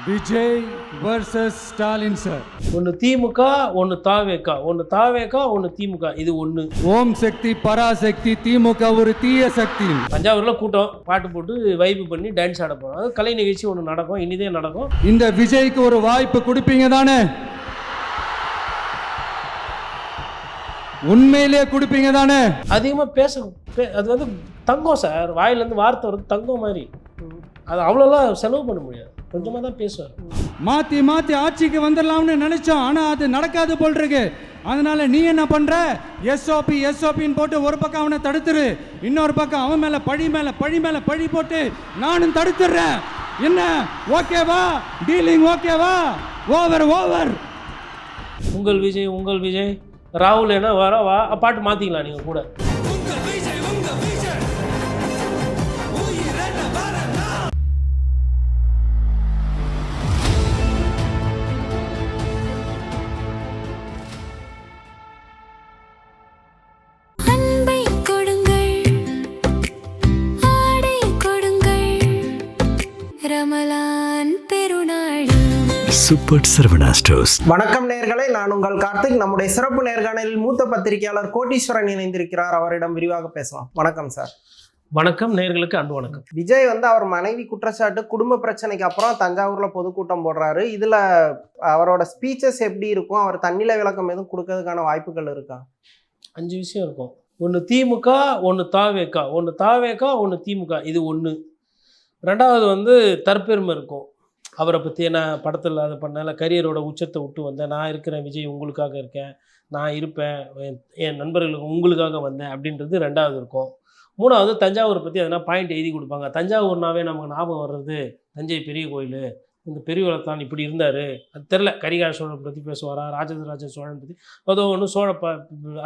Vijay versus Stalin sir. ஒன்று திமுக, ஒன்று தாவேகா, ஒன்று தாவேகா, ஒன்று திமுக. இது ஒன்று. ஓம் சக்தி பராசக்தி, திமுக ஒரு தீய சக்தி. தஞ்சாவூரில் கூட்டம் பாட்டு போட்டு வைப்பு பண்ணி டான்ஸ் ஆட போகிறோம். அது கலை நிகழ்ச்சி ஒன்று நடக்கும், இனிதே நடக்கும். இந்த விஜய்க்கு ஒரு வாய்ப்பு கொடுப்பீங்க தானே? உண்மையிலேயே கொடுப்பீங்க தானே? அதிகமாக அது வந்து தங்கம் சார், வாயிலேருந்து வார்த்தை வருது தங்கம் மாதிரி. அது அவ்வளோலாம் செலவு பண்ண முடியாது, கொஞ்சமாக தான் பேசுவார். மாற்றி மாற்றி ஆட்சிக்கு வந்துடலாம்னு நினைச்சோம், ஆனால் அது நடக்காது போல் இருக்கு. அதனால நீ என்ன பண்ற? எஸ்ஓபின்னு போட்டு ஒரு பக்கம் அவனை தடுத்துரு, இன்னொரு பக்கம் அவன் மேல பழி போட்டு நானும் தடுத்துடுறேன். என்ன ஓகேவா? டீலிங் ஓகேவா? ஓவர். உங்கள் விஜய் ராகுல் என்ன வா பாட்டு மாற்றிக்கலாம் நீங்கள் கூட. Super Saravana stores. வணக்கம் நேயர்களே, நான் உங்கள் கார்த்திக். நம்முடைய சிறப்பு நேர்காணலில் மூத்த பத்திரிகையாளர் கோட்டீஸ்வரன் இணைந்திருக்கிறார். அவரிடம் விரிவாக பேசலாம். வணக்கம் சார். வணக்கம் நேயர்களுக்கு அன்பு வணக்கம். விஜய் அவர் மனைவி குற்றச்சாட்டு, குடும்ப பிரச்சனைக்கு அப்புறம் தஞ்சாவூர்ல பொதுக்கூட்டம் போடுறாரு. இதுல அவரோட ஸ்பீச்சஸ் எப்படி இருக்கும்? அவர் தன்னிலை விளக்கம் எதுவும் கொடுக்கறதுக்கான வாய்ப்புகள் இருக்கா? 5 விஷயம் இருக்கும். ஒன்று திமுக, ஒன்று தாவேகா, ஒன்று திமுக. இது ஒன்று. ரெண்டாவது வந்து தற்பெருமை இருக்கும். அவரை பற்றி நான் படத்தில் அதை பண்ணல, கரியரோட உச்சத்தை விட்டு வந்தேன், நான் இருக்கிறேன், விஜய் உங்களுக்காக இருக்கேன், நான் இருப்பேன், என் நண்பர்களுக்கு உங்களுக்காக வந்தேன் அப்படின்றது ரெண்டாவது இருக்கும். மூணாவது தஞ்சாவூரை பற்றி எதனா பாயிண்ட் எழுதி கொடுப்பாங்க. தஞ்சாவூர்னாவே நமக்கு ஞாபகம் வர்றது தஞ்சை பெரிய கோயில், இந்த பெரியவளத்தான் இப்படி இருந்தார், அது தெரில. கரிகால சோழன் பற்றி பேசுவாரா, ராஜராஜ சோழன் பற்றி அதோ ஒன்று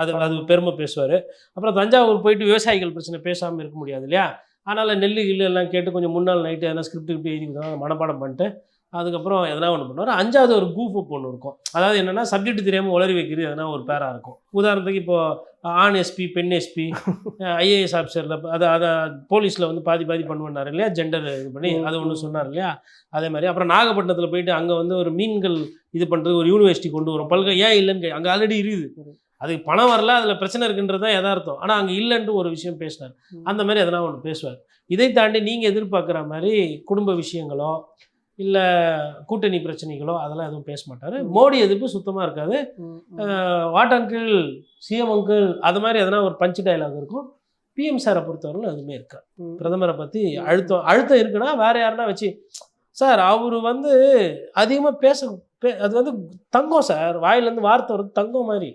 அது பெருமை பேசுவார். அப்புறம் தஞ்சாவூர் போயிட்டு விவசாயிகள் பிரச்சனை பேசாமல் இருக்க முடியாது இல்லையா? அதனால் நெல்லு எல்லாம் கேட்டு கொஞ்சம் முன்னாள் நைட்டு எதனா ஸ்கிரிப்ட் எழுதி கொடுத்தா மனப்பாடம் பண்ணிட்டு அதுக்கப்புறம் எதனா ஒன்று பண்ணுவார். 5வது ஒரு கூஃப் ஒன்று இருக்கும். அதாவது என்னென்னா சப்ஜெக்ட் தெரியாமல் உளறி வைக்கிறது எதனா ஒரு பேராக இருக்கும். உதாரணத்துக்கு இப்போது ஆண் எஸ்பி, பெண் எஸ்பி, ஐஏஎஸ் ஆஃபீஸரில் அதை போலீஸில் வந்து பாதி பண்ணுவார் இல்லையா, ஜெண்டர் இது பண்ணி அது ஒன்று சொன்னார் இல்லையா. அதே மாதிரி அப்புறம் நாகப்பட்டினத்தில் போயிட்டு அங்கே வந்து ஒரு மீன்கள் இது பண்ணுறது ஒரு யூனிவர்சிட்டி கொண்டு வரும், பல்கலை ஏன் இல்லைன்னு அங்கே ஆல்ரெடி இருக்குது, அதுக்கு பணம் வரல, அதில் பிரச்சனை இருக்குன்றது தான் யதார்த்தம். ஆனால் அங்கே இல்லைன்ட்டு ஒரு விஷயம் பேசினார். அந்த மாதிரி எதனா ஒன்று பேசுவார். இதை தாண்டி நீங்கள் எதிர்பார்க்குற மாதிரி குடும்ப விஷயங்களோ இல்லை கூட்டணி பிரச்சனைகளோ அதெல்லாம் எதுவும் பேச மாட்டார். மோடி எதிர்ப்பு சுத்தமாக இருக்காது. வாட் அங்கிள், சிஎம் அங்கிள், அது மாதிரி எதனா ஒரு பஞ்சு டைலாக் இருக்கும். பிஎம் சாரை பொறுத்தவரைக்கும் எதுவுமே இருக்காது. பிரதமரை பற்றி அழுத்தம் இருக்குன்னா வேறு யாருன்னா வச்சு சார் அவர் வந்து அதிகமாக அது வந்து தங்கம் சார், வாயிலேருந்து வார்த்தை வருது தங்கம் மாதிரி.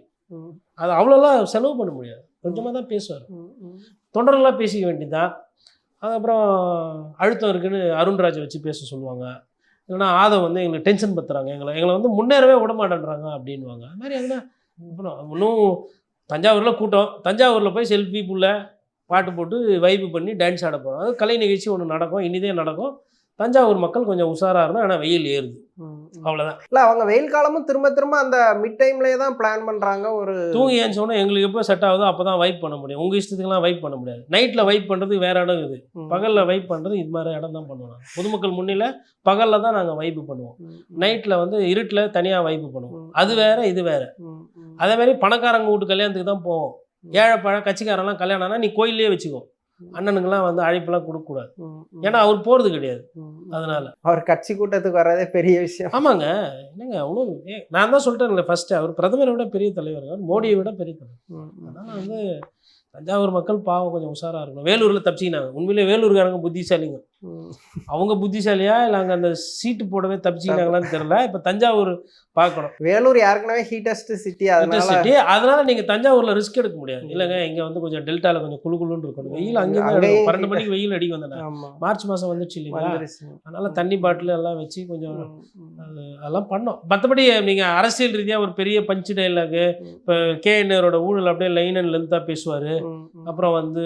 அது அவ்வளோலாம் செலவு பண்ண முடியாது, கொஞ்சமாக தான் பேசுவார். தொண்டர்களாக பேசிக்க வேண்டியதுதான். அதுக்கப்புறம் அழுத்தம் இருக்குன்னு அருண்ராஜை வச்சு பேச சொல்லுவாங்க. இல்லைனா ஆதம் வந்து எங்களுக்கு டென்ஷன் பத்துறாங்க, எங்களை வந்து முன்னேறவே விட மாட்டேன்றாங்க அப்படின்வாங்க. அது மாதிரி எதுனா அப்புறம் இன்னும் தஞ்சாவூரில் கூட்டம், தஞ்சாவூரில் போய் செல்ஃபி புள்ள பாட்டு போட்டு வைப்பு பண்ணி டான்ஸ் ஆட போகிறோம். அது கலை நிகழ்ச்சி ஒன்று நடக்கும், இனிதே நடக்கும். தஞ்சாவூர் மக்கள் கொஞ்சம் உஷாராக இருந்தால், ஆனால் வெயில் ஏறுது, அவ்வளோதான். இல்லை அவங்க வெயில் காலமும் திரும்ப அந்த மிட் டைம்லேயே தான் பிளான் பண்ணுறாங்க. ஒரு தூங்கி ஏன்னு சொன்னால் எங்களுக்கு எப்போ செட் ஆகுதோ அப்போ தான் வைப் பண்ண முடியும். உங்கள் இஷ்டத்துக்குலாம் வைப் பண்ண முடியாது. நைட்டில் வைப் பண்ணுறது வேறு இடம் இது, பகலில் வைப் பண்ணுறது இது மாதிரி இடம் தான் பண்ணுவோம். பொதுமக்கள் முன்னில் பகலில் தான் நாங்கள் வைப்பு பண்ணுவோம். நைட்டில் வந்து இருட்டில் தனியாக வைப்பு பண்ணுவோம். அது வேறு, இது வேறு. அதே மாதிரி பணக்காரங்க வீட்டு கல்யாணத்துக்கு தான் போவோம். ஏழை கட்சிக்காரெல்லாம் கல்யாணம்னா நீ கோயிலே வச்சுக்கோ, அண்ணனுக்கெல்லாம் வந்து அழைப்பெல்லாம் கொடுக்கக்கூடாது. ஏன்னா அவர் போகிறது கிடையாது. அதனால அவர் கட்சி கூட்டத்துக்கு வர்றதே பெரிய விஷயம். ஆமாங்க. என்னங்க அவ்வளோ, நான் தான் சொல்லிட்டேன் ஃபர்ஸ்ட்டு, அவர் பிரதமரை விட பெரிய தலைவர், மோடியை விட பெரிய தலைவர். அதனால் வந்து தஞ்சாவூர் மக்கள் பாவம் கொஞ்சம் உஷாராக இருக்கணும். வேலூரில் தப்பிச்சிக்கினாங்க. உண்மையிலேயே வேலூர்காரங்க புத்திசாலிங்க. அவங்க புத்திசாலியா இல்லை அங்கே அந்த சீட்டு போடவே தப்பிச்சிக்கினாங்களான்னு தெரியல. இப்போ தஞ்சாவூர் பார்க்கணும். வேலூர் யாருக்குனாவே ஹீட்டஸ்ட் சிட்டி, அதனால நீங்கள் தஞ்சாவூரில் ரிஸ்க் எடுக்க முடியாது. இல்லைங்க இங்கே வந்து கொஞ்சம் டெல்டாவில் கொஞ்சம் குழுன்னு இருக்கணும். வெயில் அங்கே 12 மணிக்கு வெயில் அடிக்க வந்தேன். மார்ச் மாதம் வந்துச்சு இல்லைங்களா, அதனால தண்ணி பாட்டில் எல்லாம் வச்சு கொஞ்சம் அதெல்லாம் பண்ணோம். மற்றபடி நீங்கள் அரசியல் ரீதியாக ஒரு பெரிய பஞ்சு டைலாகு, இப்போ கேஎன்ஆரோட ஊழல் அப்படியே லைன் அண்ட் லென்த்தாக பேசுவார். அப்புறம் வந்து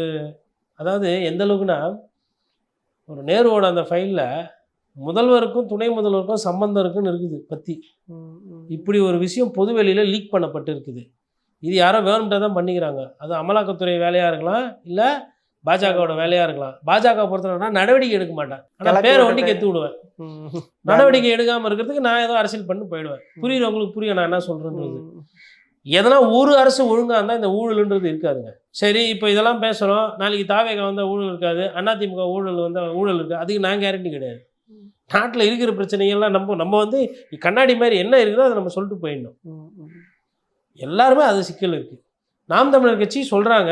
அதாவது எந்த அளவுக்குன்னா, ஒரு நேருவோட அந்த ஃபைலில் முதல்வருக்கும் துணை முதல்வருக்கும் சம்பந்தம் இருக்குன்னு இருக்குது பற்றி. இப்படி ஒரு விஷயம் பொது வெளியில் லீக் பண்ணப்பட்டு இருக்குது. இது யாரோ வேணும்ட்டே தான் பண்ணிக்கிறாங்க. அது அமலாக்கத்துறை வேலையாக இருக்கலாம், இல்லை பாஜகவோட வேலையாக இருக்கலாம். பாஜக பொறுத்தவரைனா நடவடிக்கை எடுக்க மாட்டேன், ஆனால் கிளப்பி பேரை விட்டுட்டு. ஒண்டி கெத்து விடுவேன். நடவடிக்கை எடுக்காமல் இருக்கிறதுக்கு நான் ஏதோ அரசியல் பண்ணி போயிடுவேன். புரியுறவங்களுக்கு புரியும் நான் என்ன சொல்கிறேன்றது. எதனா ஒரு அரசு ஒழுங்காக இருந்தால் இந்த ஊழல்ன்றது இருக்காதுங்க. சரி, இப்போ இதெல்லாம் பேசுகிறோம், நாளைக்கு தாவேகா வந்தால் ஊழல் இருக்காது, அதிமுக ஊழல் வந்தால் ஊழல் இருக்காது, அதுக்கு நான் கேரண்டி கிடையாது. நாட்டில் இருக்கிற பிரச்சனைகள்லாம் நம்ம வந்து கண்ணாடி மாதிரி என்ன இருக்குதோ அதை நம்ம சொல்லிட்டு போயிடணும். எல்லாருமே அது சிக்கல் இருக்குது. நாம் தமிழர் கட்சி சொல்கிறாங்க,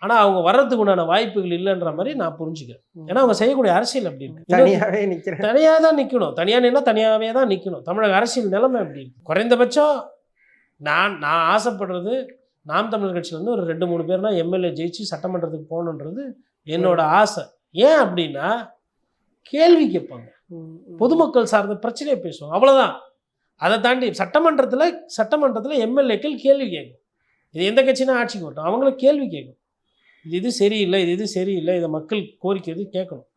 ஆனால் அவங்க வர்றதுக்கு உண்டான வாய்ப்புகள் இல்லைன்ற மாதிரி நான் புரிஞ்சுக்கிறேன். ஏன்னா அவங்க செய்யக்கூடிய அரசியல் அப்படி இருக்கு. தனியாவே நிக்கிறேன். தனியாக தான் நிற்கணும், தனியாக நின்னா தனியாகவே தான் நிற்கணும். தமிழக அரசியல் நிலைமை அப்படி இருக்கு. குறைந்தபட்சம் நான் ஆசைப்படுறது நாம் தமிழர் கட்சியிலேருந்து ஒரு 2-3 பேர்னா எம்எல்ஏ ஜெயிச்சு சட்டமன்றத்துக்கு போகணுன்றது என்னோட ஆசை. ஏன் அப்படின்னா கேள்வி கேட்பாங்க, பொதுமக்கள் சார்ந்த பிரச்சனையை பேசுவாங்க, அவ்வளோதான். அதை தாண்டி சட்டமன்றத்தில் எம்எல்ஏக்கள் கேள்வி கேட்கும். இது எந்த கட்சினா ஆட்சிக்கு வரட்டும், அவங்கள கேள்வி கேட்கும். இது சரியில்லை, இது சரியில்லை, இதை மக்கள் கோரிக்கிறது கேட்கணும்.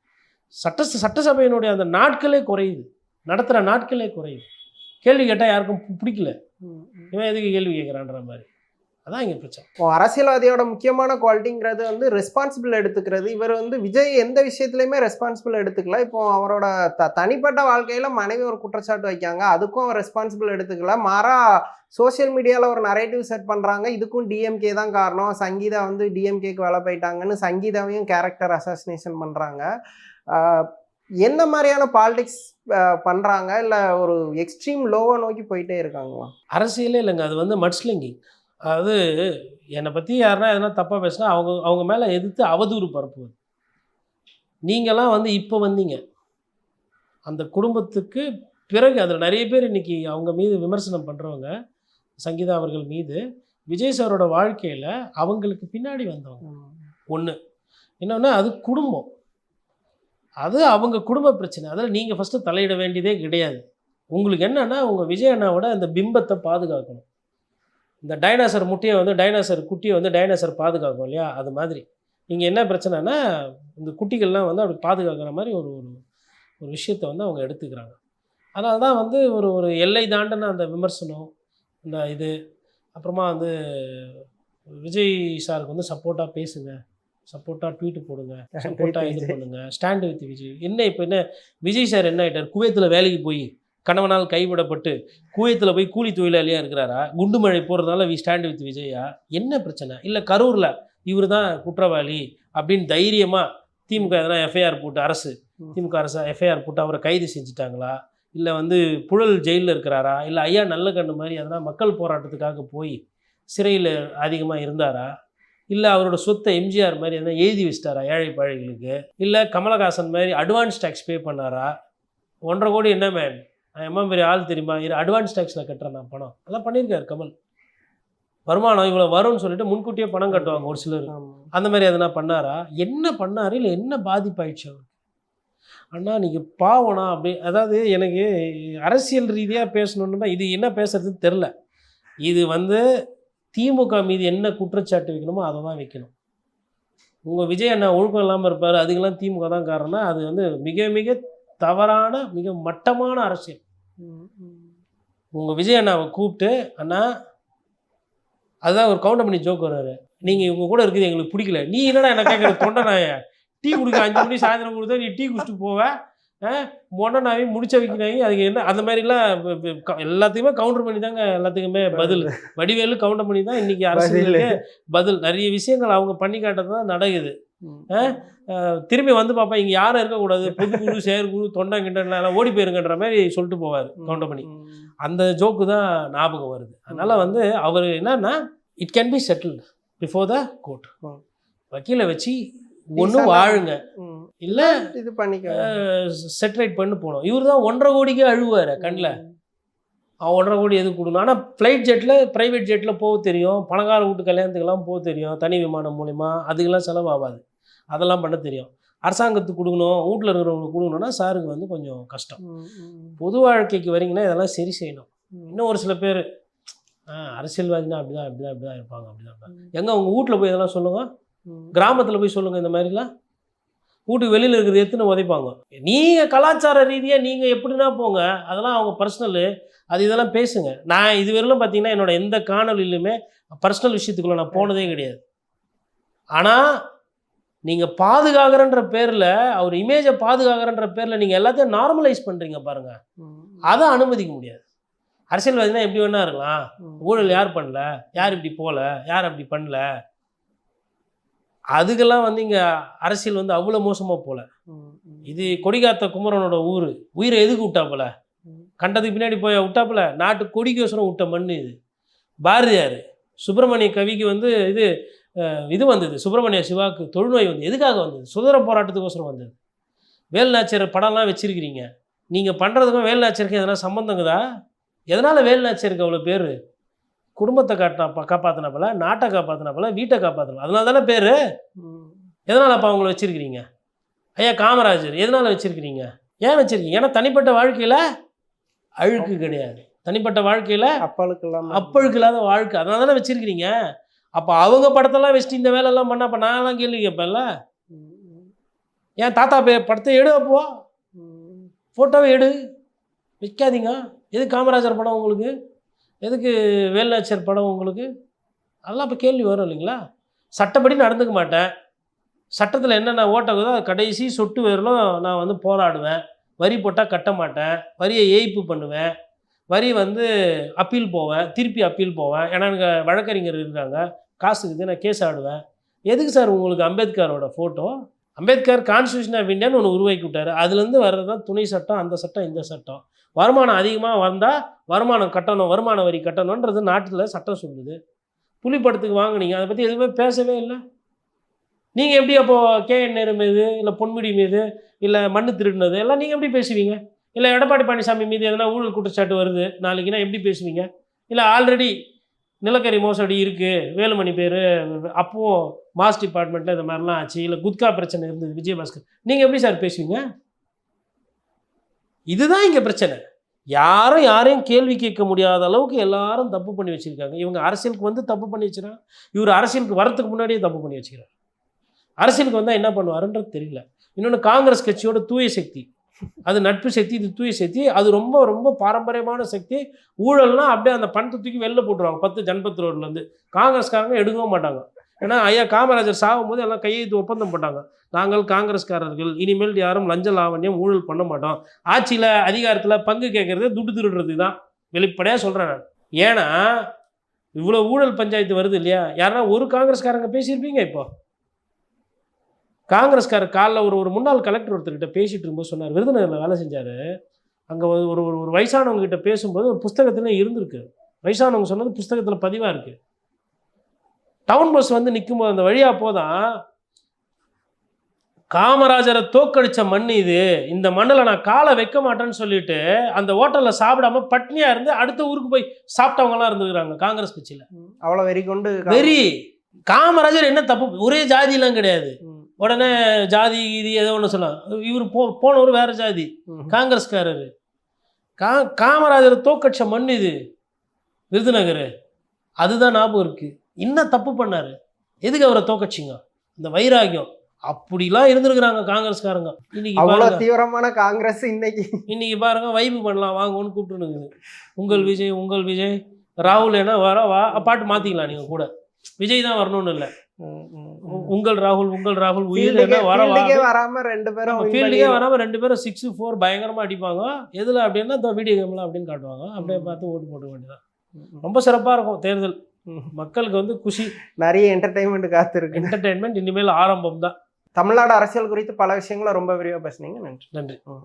சட்டசபையினுடைய அந்த நாட்களே குறையுது, நடத்துகிற நாட்களே குறையுது. கேள்வி கேட்டால் யாருக்கும் பிடிக்கல, இவன் எதுக்கு கேள்வி கேட்குறான்ற மாதிரி. அதான் இங்கே பிரச்சனை. அரசியல்வாதியோட முக்கியமான குவாலிட்டிங்கிறது வந்து ரெஸ்பான்சிபிள் எடுத்துக்கிறது. இவர் வந்து விஜய் எந்த விஷயத்துலையுமே ரெஸ்பான்சிபிள் எடுத்துக்கல. இப்போ அவரோட தனிப்பட்ட வாழ்க்கையில் மனைவி ஒரு குற்றச்சாட்டு வைக்காங்க, அதுக்கும் அவர் ரெஸ்பான்சிபிள் எடுத்துக்கல. மாறா சோஷியல் மீடியாவில் ஒரு நரேட்டிவ் செட் பண்ணுறாங்க, இதுக்கும் டிஎம்கே தான் காரணம், சங்கீதா வந்து டிஎம்கேக்கு வேலை போயிட்டாங்கன்னு சங்கீதாவையும் கேரக்டர் அசாசினேஷன் பண்ணுறாங்க. என்ன மாதிரியான பாலிடிக்ஸ் பண்ணுறாங்க, இல்லை ஒரு எக்ஸ்ட்ரீம் லோவை நோக்கி போயிட்டே இருக்காங்களா? அரசியலே இல்லைங்க, அது வந்து மட்ஸ்லிங்கிங். அதாவது என்னை பற்றி யாருன்னா எதனா தப்பாக பேசினா அவங்க மேலே எதிர்த்து அவதூறு பரப்புவது. நீங்களாம் வந்து இப்போ வந்தீங்க அந்த குடும்பத்துக்கு பிறகு, அதில் நிறைய பேர் இன்றைக்கி அவங்க மீது விமர்சனம் பண்ணுறவங்க, சங்கீதா அவர்கள் மீது. விஜய் சாரோட வாழ்க்கையில் அவங்களுக்கு பின்னாடி வந்தவங்க ஒன்று. இன்னொன்று, அது குடும்பம், அது அவங்க குடும்ப பிரச்சனை. அதில் நீங்கள் ஃபஸ்ட்டு தலையிட வேண்டியதே கிடையாது. உங்களுக்கு என்னென்னா உங்கள் விஜய் அண்ணாவோட அந்த பிம்பத்தை பாதுகாக்கணும். இந்த டைனாசர் முட்டையை வந்து டைனாசர் குட்டியை வந்து டைனாசர் பாதுகாக்கும் இல்லையா, அது மாதிரி நீங்கள் என்ன பிரச்சனைனா இந்த குட்டிகள்லாம் வந்து அப்படி பாதுகாக்கிற மாதிரி ஒரு ஒரு விஷயத்தை வந்து அவங்க எடுத்துக்கிறாங்க. அதனால தான் வந்து ஒரு எல்லை தாண்டின அந்த விமர்சனம், இந்த இது. அப்புறமா வந்து விஜய் சாருக்கு வந்து சப்போர்ட்டாக பேசுங்க, சப்போர்ட்டாக ட்வீட்டு போடுங்க, சப்போர்ட்டாக இது பண்ணுங்கள், ஸ்டாண்டு வித் விஜய். இப்போ என்ன விஜய் சார் என்ன ஆகிட்டார்? குவைத்தில் வேலைக்கு போய் கணவனால் கைவிடப்பட்டு குவைத்தில் போய் கூலி தொழிலாளியாக இருக்கிறாரா? குண்டு மழை போகிறதுனால ஸ்டாண்டு வித் விஜயா? என்ன பிரச்சனை? இல்லை கரூரில் இவர் தான் குற்றவாளி அப்படின்னு தைரியமாக திமுக எதனா எஃப்ஐஆர் போட்டு திமுக அரசு எஃப்ஐஆர் போட்டு அவரை கைது செஞ்சுட்டாங்களா? இல்லை வந்து புழல் ஜெயிலில் இருக்கிறாரா? இல்லை ஐயா நல்லகண்ணு மாதிரி எதனா மக்கள் போராட்டத்துக்காக போய் சிறையில் அதிகமாக இருந்தாரா? இல்லை அவரோட சொத்தை எம்ஜிஆர் மாதிரி எதனா எழுதி வச்சிட்டாரா ஏழை பாழைகளுக்கு? இல்லை கமலஹாசன் மாதிரி அட்வான்ஸ் டேக்ஸ் பே பண்ணாரா? 1.5 கோடி என்ன மேன், எம்மா பெரிய ஆள் தெரியுமா, அட்வான்ஸ் டேக்ஸில் கட்டுறேன் நான் பணம், அதெல்லாம் பண்ணியிருக்காரு கமல். வருமானம் இவ்வளோ வரும்னு சொல்லிட்டு முன்கூட்டியே பணம் கட்டுவாங்க ஒரு சிலர். அந்த மாதிரி எதனா பண்ணாரா? என்ன பண்ணார்? இல்லை என்ன பாதிப்பாயிடுச்சு அவருக்கு? அண்ணா நீங்கள் பாவனா அப்படி. அதாவது எனக்கு அரசியல் ரீதியாக பேசணுன்னா இது என்ன பேசுறதுன்னு தெரில. இது வந்து திமுக மீது என்ன குற்றச்சாட்டு வைக்கணுமோ அதை தான் வைக்கணும். உங்கள் விஜய் அண்ணா ஒழுக்கம் இல்லாமல் இருப்பார், அதுக்கெல்லாம் திமுக தான் காரணம்னா அது வந்து மிக மிக தவறான மிக மட்டமான அரசியல். உங்கள் விஜய் அண்ணாவை கூப்பிட்டு, அண்ணா அதுதான் ஒரு கவுண்டர் பண்ணி ஜோக் வர்றாரு, நீங்கள் இவங்க கூட இருக்குது எங்களுக்கு பிடிக்கல, நீ என்னடா என்ன கேட்குற தொண்டை நாய, டீ குடிக்க 5 மணி சாயந்தரம் கொடுத்தா நீ டீ குடிச்சிட்டு போவேன், மொண்டனாவே முடிச்ச வைக்கிறாங்க, அதுக்கு என்ன அந்த மாதிரிலாம் எல்லாத்தையுமே கவுண்டர் பண்ணி தாங்க எல்லாத்துக்குமே பதில். வடிவேலு கவுண்டர் பண்ணி தான் இன்றைக்கி அரசியலுக்கு பதில். நிறைய விஷயங்கள் அவங்க பண்ணி காட்டுறது தான் நடக்குது. திரும்பி வந்து பார்ப்பா இங்கே யாரும் இருக்கக்கூடாது, பொதுக்குழு செயற்குழு தொண்டை கிண்டெல்லாம் ஓடி போயிருங்கன்ற மாதிரி சொல்லிட்டு போவார் கவுண்டர் பண்ணி. அந்த ஜோக்கு தான் ஞாபகம் வருது. அதனால் வந்து அவர் என்னன்னா, it can be settled before the court. வக்கீலை வச்சு ஒன்று வாழுங்க, இல்லை இது பண்ணிக்க செட்டிலைட் பண்ணி போகணும். இவர் தான் 1.5 கோடிக்கே அழுவார் கண்ணில். அவன் 1.5 கோடி எதுக்கு கொடுக்கணும்? ஆனால் ஃப்ளைட் ஜெட்டில் ப்ரைவேட் ஜெட்டில் போக தெரியும், பணக்கார வீட்டு கல்யாணத்துக்கெல்லாம் போக தெரியும், தனி விமானம் மூலிமா, அதுக்கெல்லாம் செலவாகாது, அதெல்லாம் பண்ண தெரியும். அரசாங்கத்துக்கு கொடுக்கணும், வீட்டில் இருக்கிறவங்களுக்கு கொடுக்கணும்னா சாருக்கு வந்து கொஞ்சம் கஷ்டம். பொது வாழ்க்கைக்கு வரீங்கன்னா இதெல்லாம் சரி செய்யணும். இன்னும் ஒரு சில பேர் அரசியல்வாதினா அப்படிதான் இருப்பாங்க, அப்படிதான். எங்கே உங்கள் வீட்டில் போய் இதெல்லாம் சொல்லுங்கள், கிராமத்தில் போய் சொல்லுங்கள், இந்த மாதிரிலாம் வீட்டுக்கு வெளியில் இருக்கிறது எத்தனை உதைப்பாங்க. நீங்கள் கலாச்சார ரீதியாக நீங்கள் எப்படின்னா போங்க, அதெல்லாம் அவங்க பர்சனலு, அது இதெல்லாம் பேசுங்க. நான் இதுவரையிலும் பார்த்தீங்கன்னா என்னோட எந்த காணொலியிலுமே பர்சனல் விஷயத்துக்குள்ளே நான் போனதே கிடையாது. ஆனால் நீங்கள் பாதுகாக்கிறன்ற பேரில் அவர் இமேஜை பாதுகாக்கிறன்ற பேரில் நீங்கள் எல்லாத்தையும் நார்மலைஸ் பண்ணுறீங்க பாருங்கள். அதை அனுமதிக்க முடியாது. அரசியல்வாதினா எப்படி வேணா இருக்கலாம். ஊழல் யார் பண்ணல, யார் இப்படி போகல, யார் அப்படி பண்ணல, அதுக்கெல்லாம் வந்து இங்கே அரசியல் வந்து அவ்வளோ மோசமாக போகல. இது கொடிகாத்த குமரனோட ஊர், உயிரை எதுக்கு விட்டாப்புல, கண்டதுக்கு பின்னாடி போய் விட்டாப்புல, நாட்டு கொடிக்கோசரம் விட்ட மண் இது. பாரதியார் சுப்பிரமணிய கவிக்கு வந்து இது வந்தது, சுப்பிரமணிய சிவாவுக்கு தொழுநோய் வந்து எதுக்காக வந்தது, சுதந்திர போராட்டத்துக்கோசரம் வந்தது. வேலுநாச்சியார் படம்லாம் வச்சுருக்கிறீங்க, நீங்கள் பண்ணுறதுக்கும் வேலுநாச்சியருக்கு எதனா சம்மந்தங்குதா? எதனால் வேலுநாச்சியருக்கு அவ்வளோ பேர்? குடும்பத்தை காப்பாற்றினாப்பில், நாட்டை காப்பாற்றினாப்பில், வீட்டை காப்பாற்றினா, அதனால தானே பேர். எதனால் அப்போ அவங்கள வச்சுருக்கிறீங்க? ஐயா காமராஜர் எதனால் வச்சுருக்கிறீங்க? ஏன் வச்சுருக்கீங்க? ஏன்னா தனிப்பட்ட வாழ்க்கையில் அழுக்கு கிடையாது, தனிப்பட்ட வாழ்க்கையில் அப்பழுக்கு இல்லாத வாழ்க்கை, அதனால தானே வச்சுருக்கிறீங்க. அப்போ அவங்க படத்தெல்லாம் வச்சுட்டு இந்த வேலையெல்லாம் பண்ணால் அப்போ நான்லாம் கேள்வி கேட்பேன்ல. ஏன் தாத்தா படத்தை எடு, அப்போ ஃபோட்டோவை எடு, வைக்காதீங்க. எது காமராஜர் படம் உங்களுக்கு, எதுக்கு வேலுநாச்சியார் படம் உங்களுக்கு? அதெல்லாம் இப்போ கேள்வி வரும் இல்லைங்களா? சட்டப்படி நடந்துக்க மாட்டேன், சட்டத்தில் என்னென்ன ஓட்டக்குதோ கடைசி சொட்டு வரலும் நான் வந்து போராடுவேன், வரி போட்டால் கட்ட மாட்டேன், வரியை ஏய்ப்பு பண்ணுவேன், வரி வந்து அப்பீல் போவேன், திருப்பி அப்பீல் போவேன், ஏன்னா எனக்கு வழக்கறிஞர் இருக்காங்க, காசுக்கு நான் கேஸ் ஆடுவேன். எதுக்கு சார் உங்களுக்கு அம்பேத்கரோட ஃபோட்டோ? அம்பேத்கர் கான்ஸ்டியூஷன் ஆஃப் இந்தியான்னு ஒன்று உருவாக்கி விட்டார், அதுலேருந்து வர்றது தான் துணை சட்டம், அந்த சட்டம் இந்த சட்டம். வருமானம் அதிகமாக வந்தால் வருமானம் கட்டணும், வருமான வரி கட்டணுன்றது நாட்டில் சட்டம் சொல்லுது. புலிப்படத்துக்கு வாங்கினீங்க, அதை பற்றி எதுவுமே பேசவே இல்லை. நீங்கள் எப்படி அப்போது கேஎன் நேரு மீது, இல்லை பொன்முடி மீது, இல்லை மண்ணு திருடினது எல்லாம் நீங்கள் எப்படி பேசுவீங்க? இல்லை எடப்பாடி பழனிசாமி மீது எதனா ஊழல் குற்றச்சாட்டு வருது நாளைக்குன்னா எப்படி பேசுவீங்க? இல்லை ஆல்ரெடி நிலக்கரி மோசடி இருக்குது, வேலுமணி பேர், அப்போது மாஸ் டிபார்ட்மெண்ட்டில் இந்த மாதிரிலாம் ஆச்சு, இல்லை குட்கா பிரச்சனை இருந்தது விஜயபாஸ்கர், நீங்கள் எப்படி சார் பேசுவீங்க? இதுதான் இங்கே பிரச்சனை. யாரையும் கேள்வி கேட்க முடியாத அளவுக்கு எல்லாரும் தப்பு பண்ணி வச்சுருக்காங்க. இவங்க அரசியலுக்கு வந்து தப்பு பண்ணி வச்சுருக்காங்க, இவர் அரசியலுக்கு வரத்துக்கு முன்னாடியே தப்பு பண்ணி வச்சுக்கிறார். அரசியலுக்கு வந்தால் என்ன பண்ணுவாருன்றது தெரியல. இன்னொன்று காங்கிரஸ் கட்சியோட தூய சக்தி, அது நட்பு சக்தி, இது தூய சக்தி, அது ரொம்ப ரொம்ப பாரம்பரியமான சக்தி. ஊழல்னா அப்படியே அந்த பணத்தை தூக்கி வெளில போட்டுருவாங்க 10 ஜன்பத் ரோட்லேருந்து. காங்கிரஸ்காரங்க எடுக்கவும் மாட்டாங்க. ஏன்னா ஐயா காமராஜர் சாகும் போது எல்லாம் கையெழுத்து ஒப்பந்தம் போட்டாங்க, நாங்கள் காங்கிரஸ்காரர்கள் இனிமேல் யாரும் லஞ்ச லாவண்யம் ஊழல் பண்ண மாட்டோம், ஆட்சியில் அதிகாரத்தில் பங்கு கேட்குறது துட்டு திருடுறது தான் வெளிப்படையாக சொல்கிறேன் நான். ஏன்னா இவ்வளோ ஊழல் பஞ்சாயத்து வருது இல்லையா, யாருன்னா ஒரு காங்கிரஸ்காரங்க பேசியிருப்பீங்க. இப்போ காங்கிரஸ்காரர் காலைல ஒரு முன்னாள் கலெக்டர் ஒருத்தர்கிட்ட பேசிகிட்டு இருக்கும்போது சொன்னார், விருதுநகரில் வேலை செஞ்சார், அங்கே ஒரு வயசானவங்க கிட்ட பேசும்போது ஒரு புஸ்தகத்தில் இருந்திருக்கு, வயசானவங்க சொன்னது புஸ்தகத்தில் பதிவாக இருக்குது. டவுன் பஸ் வந்து நிற்கும்போது அந்த வழியாக போதான், காமராஜரை தோக்கடித்த மண் இது, இந்த மண்ணில் நான் காலை வைக்க மாட்டேன்னு சொல்லிட்டு அந்த ஹோட்டலில் சாப்பிடாம பட்னியாக இருந்து அடுத்த ஊருக்கு போய் சாப்பிட்டவங்கலாம் இருந்துக்கிறாங்க காங்கிரஸ் கட்சியில். அவ்வளோ வெறி கொண்டு வெறி. காமராஜர் என்ன தப்பு, ஒரே ஜாதியெலாம் கிடையாது, உடனே ஜாதி இது ஏதோ ஒன்று சொல்லலாம். இவர் போனவர் வேறு ஜாதி, காங்கிரஸ்காரர். காமராஜரை தோக்கடிச்ச மண் இது விருதுநகர், அதுதான் ஞாபகம் இருக்குது. என்ன தப்பு பண்ணார், எதுக்கு அவரை தோக்கச்சிங்க? இந்த வைராகியம் அப்படிலாம் இருந்திருக்கிறாங்க காங்கிரஸ்காரங்க. இன்னைக்கு தீவிரமான காங்கிரஸ் இன்னைக்கு பாருங்க, வைப்பு பண்ணலாம் வாங்கன்னு கூப்பிட்டுருக்குது. உங்கள் விஜய் ராகுல் என்ன வா பாட்டு மாற்றிக்கலாம், நீங்கள் கூட விஜய் தான் வரணும்னு இல்லை, உங்கள் ராகுல் உயிர் வராம 2 பேரும் ஃபீல்டுக்கே வராம 2 பேரும் 6-4 பயங்கரமா அடிப்பாங்க. எதுல அப்படின்னா இந்த வீடியோ கேம்ல அப்படின்னு காட்டுவாங்க, அப்படியே பார்த்து ஓட்டு போட வேண்டியதான். ரொம்ப சிறப்பா இருக்கும் தேர்தல், மக்களுக்கு வந்து குஷி, நிறைய என்டர்டைன்மெண்ட் காத்திருக்கு. என்டர்டைன்மெண்ட் இனிமேல் ஆரம்பம் தான். தமிழ்நாடு அரசியல் குறித்து பல விஷயங்களை ரொம்ப விரிவாக பேசுனீங்க. நன்றி.